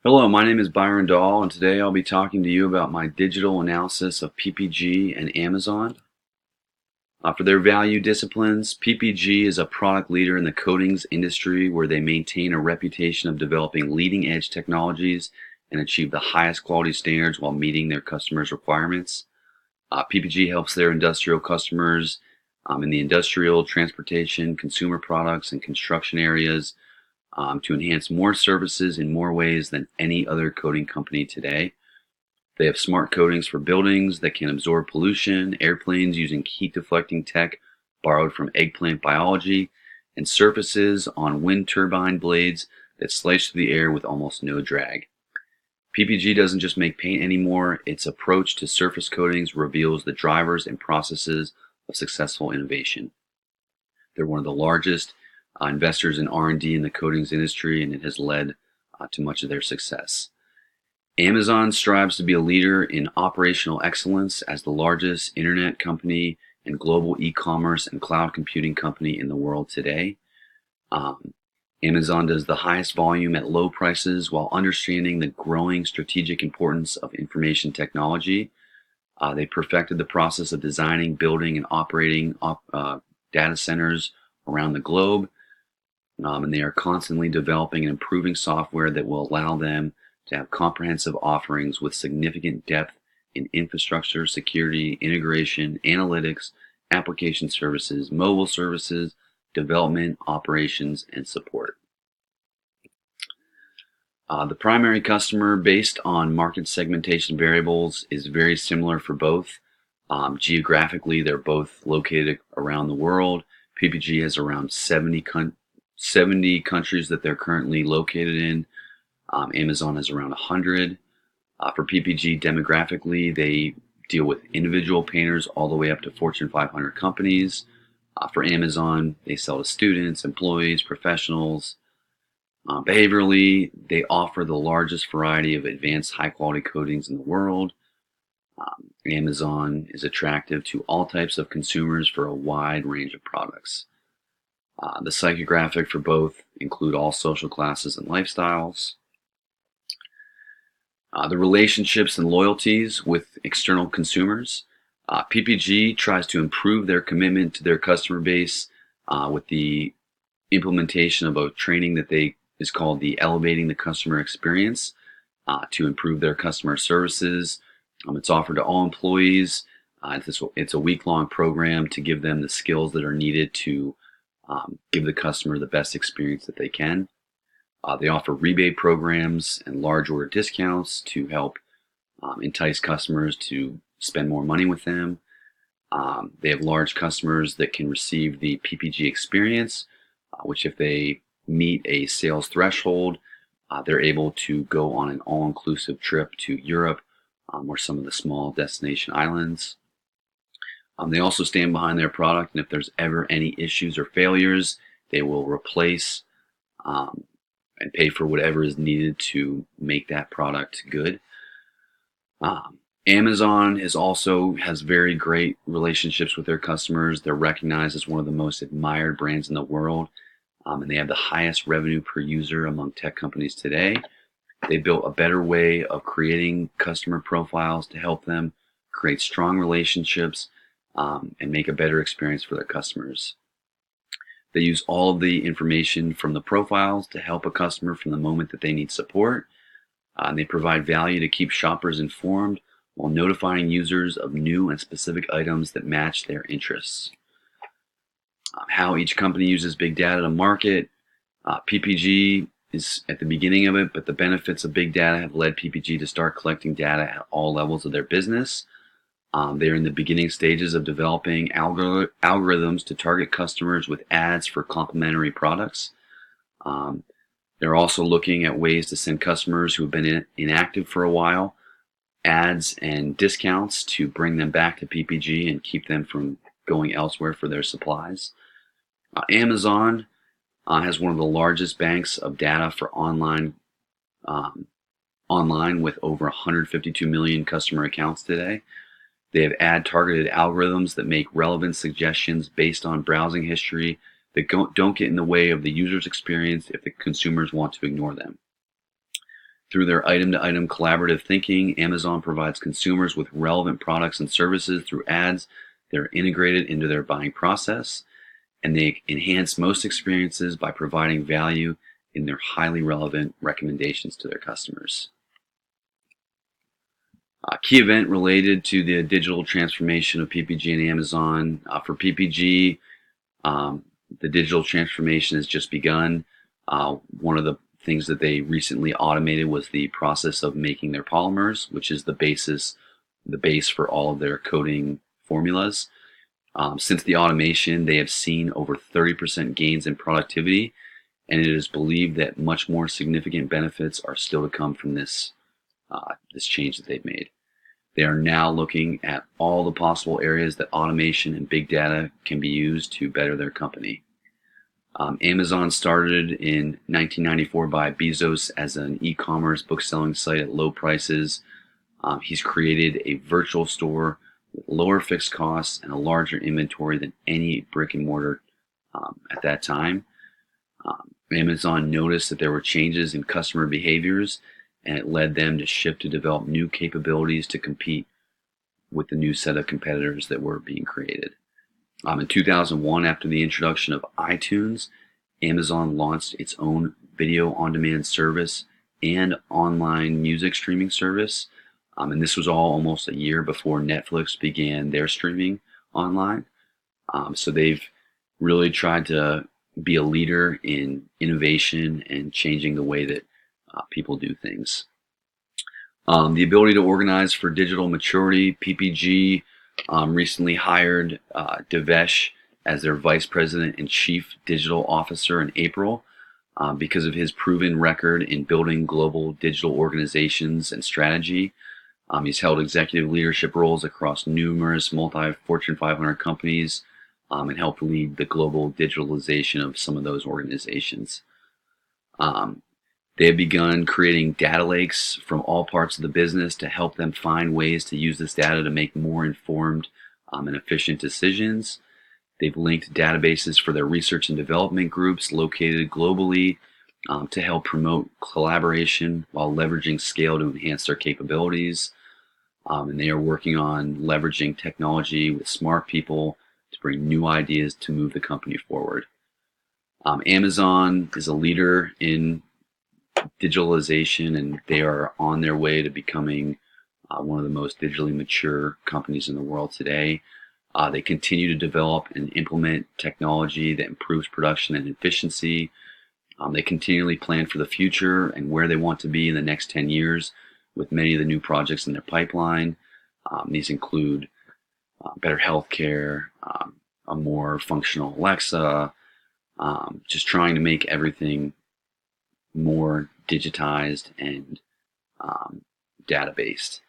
Hello, my name is Byron Dahl, and today I'll be talking to you about my digital analysis of PPG and Amazon. For their value disciplines, PPG is a product leader in the coatings industry where they maintain a reputation of developing leading-edge technologies and achieve the highest quality standards while meeting their customers' requirements. PPG helps their industrial customers in the industrial, transportation, consumer products, and construction areas to enhance more services in more ways than any other coating company today. They have smart coatings for buildings that can absorb pollution, airplanes using heat deflecting tech borrowed from eggplant biology, and surfaces on wind turbine blades that slice through the air with almost no drag. PPG doesn't just make paint anymore, its approach to surface coatings reveals the drivers and processes of successful innovation. They're one of the largest investors in R&D in the coatings industry, and it has led to much of their success. Amazon strives to be a leader in operational excellence as the largest internet company and global e-commerce and cloud computing company in the world today. Amazon does the highest volume at low prices while understanding the growing strategic importance of information technology. They perfected the process of designing, building, and operating data centers around the globe. And they are constantly developing and improving software that will allow them to have comprehensive offerings with significant depth in infrastructure, security, integration, analytics, application services, mobile services, development, operations, and support. The primary customer based on market segmentation variables is very similar for both. Geographically, they're both located around the world. PPG has around 70 countries that they're currently located in. Amazon has around 100. For PPG, demographically, they deal with individual painters all the way up to Fortune 500 companies. For Amazon, they sell to students, employees, professionals. Behaviorally, they offer the largest variety of advanced high-quality coatings in the world. Amazon is attractive to all types of consumers for a wide range of products. The psychographic for both include all social classes and lifestyles. The relationships and loyalties with external consumers. PPG tries to improve their commitment to their customer base with the implementation of a training that is called the Elevating the Customer Experience to improve their customer services. It's offered to all employees. It's a week-long program to give them the skills that are needed to give the customer the best experience that they can. They offer rebate programs and large order discounts to help entice customers to spend more money with them. They have large customers that can receive the PPG experience, which if they meet a sales threshold, they're able to go on an all-inclusive trip to Europe or some of the small destination islands. They also stand behind their product, and if there's ever any issues or failures, they will replace and pay for whatever is needed to make that product good. Amazon has very great relationships with their customers. They're recognized as one of the most admired brands in the world, and they have the highest revenue per user among tech companies today. They built a better way of creating customer profiles to help them create strong relationships and make a better experience for their customers. They use all of the information from the profiles to help a customer from the moment that they need support. And they provide value to keep shoppers informed while notifying users of new and specific items that match their interests. How each company uses big data to market. PPG is at the beginning of it, but the benefits of big data have led PPG to start collecting data at all levels of their business. They're in the beginning stages of developing algorithms to target customers with ads for complementary products. They're also looking at ways to send customers who have been inactive for a while ads and discounts to bring them back to PPG and keep them from going elsewhere for their supplies. Amazon has one of the largest banks of data for online with over 152 million customer accounts today. They have ad-targeted algorithms that make relevant suggestions based on browsing history that don't get in the way of the user's experience if the consumers want to ignore them. Through their item-to-item collaborative thinking, Amazon provides consumers with relevant products and services through ads that are integrated into their buying process, and they enhance most experiences by providing value in their highly relevant recommendations to their customers. A key event related to the digital transformation of PPG and Amazon. For PPG, the digital transformation has just begun. One of the things that they recently automated was the process of making their polymers, which is the base for all of their coating formulas. Since the automation, they have seen over 30% gains in productivity, and it is believed that much more significant benefits are still to come from this change that they've made. They are now looking at all the possible areas that automation and big data can be used to better their company. Amazon started in 1994 by Bezos as an e-commerce book-selling site at low prices. He's created a virtual store with lower fixed costs and a larger inventory than any brick and mortar at that time. Amazon noticed that there were changes in customer behaviors, and it led them to shift to develop new capabilities to compete with the new set of competitors that were being created. In 2001, after the introduction of iTunes, Amazon launched its own video on-demand service and online music streaming service. And this was all almost a year before Netflix began their streaming online. So they've really tried to be a leader in innovation and changing the way that people do things. The ability to organize for digital maturity. PPG recently hired Devesh as their Vice President and Chief Digital Officer in April because of his proven record in building global digital organizations and strategy. He's held executive leadership roles across numerous Fortune 500 companies and helped lead the global digitalization of some of those organizations. They have begun creating data lakes from all parts of the business to help them find ways to use this data to make more informed and efficient decisions. They've linked databases for their research and development groups located globally to help promote collaboration while leveraging scale to enhance their capabilities. And they are working on leveraging technology with smart people to bring new ideas to move the company forward. Amazon is a leader in digitalization, and they are on their way to becoming one of the most digitally mature companies in the world today. They continue to develop and implement technology that improves production and efficiency. They continually plan for the future and where they want to be in the next 10 years with many of the new projects in their pipeline. These include better healthcare, a more functional Alexa, just trying to make everything more digitized and data-based.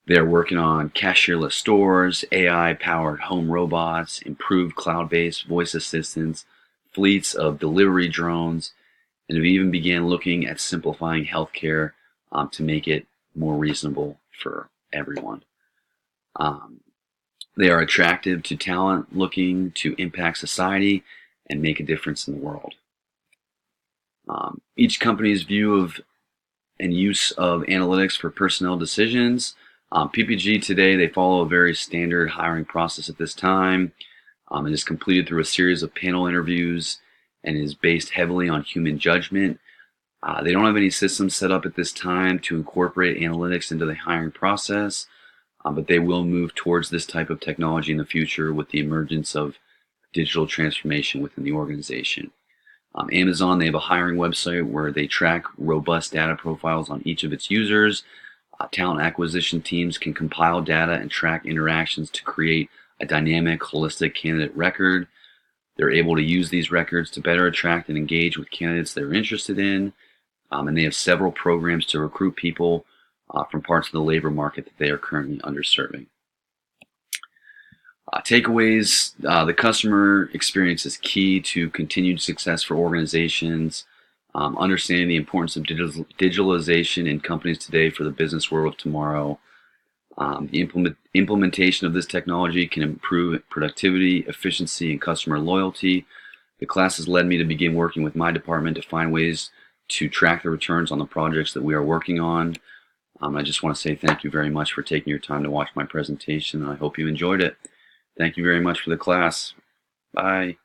They're working on cashierless stores, AI-powered home robots, improved cloud-based voice assistants, fleets of delivery drones, and have even began looking at simplifying healthcare to make it more reasonable for everyone. They are attractive to talent looking to impact society and make a difference in the world. Each company's view of and use of analytics for personnel decisions. PPG today, they follow a very standard hiring process at this time. It is completed through a series of panel interviews and is based heavily on human judgment. They don't have any systems set up at this time to incorporate analytics into the hiring process, but they will move towards this type of technology in the future with the emergence of digital transformation within the organization. Amazon, they have a hiring website where they track robust data profiles on each of its users. Talent acquisition teams can compile data and track interactions to create a dynamic, holistic candidate record. They're able to use these records to better attract and engage with candidates they're interested in. And they have several programs to recruit people from parts of the labor market that they are currently underserving. Takeaways, the customer experience is key to continued success for organizations. Understanding the importance of digitalization in companies today for the business world of tomorrow. The implementation of this technology can improve productivity, efficiency, and customer loyalty. The class has led me to begin working with my department to find ways to track the returns on the projects that we are working on. I just want to say thank you very much for taking your time to watch my presentation. I hope you enjoyed it. Thank you very much for the class. Bye.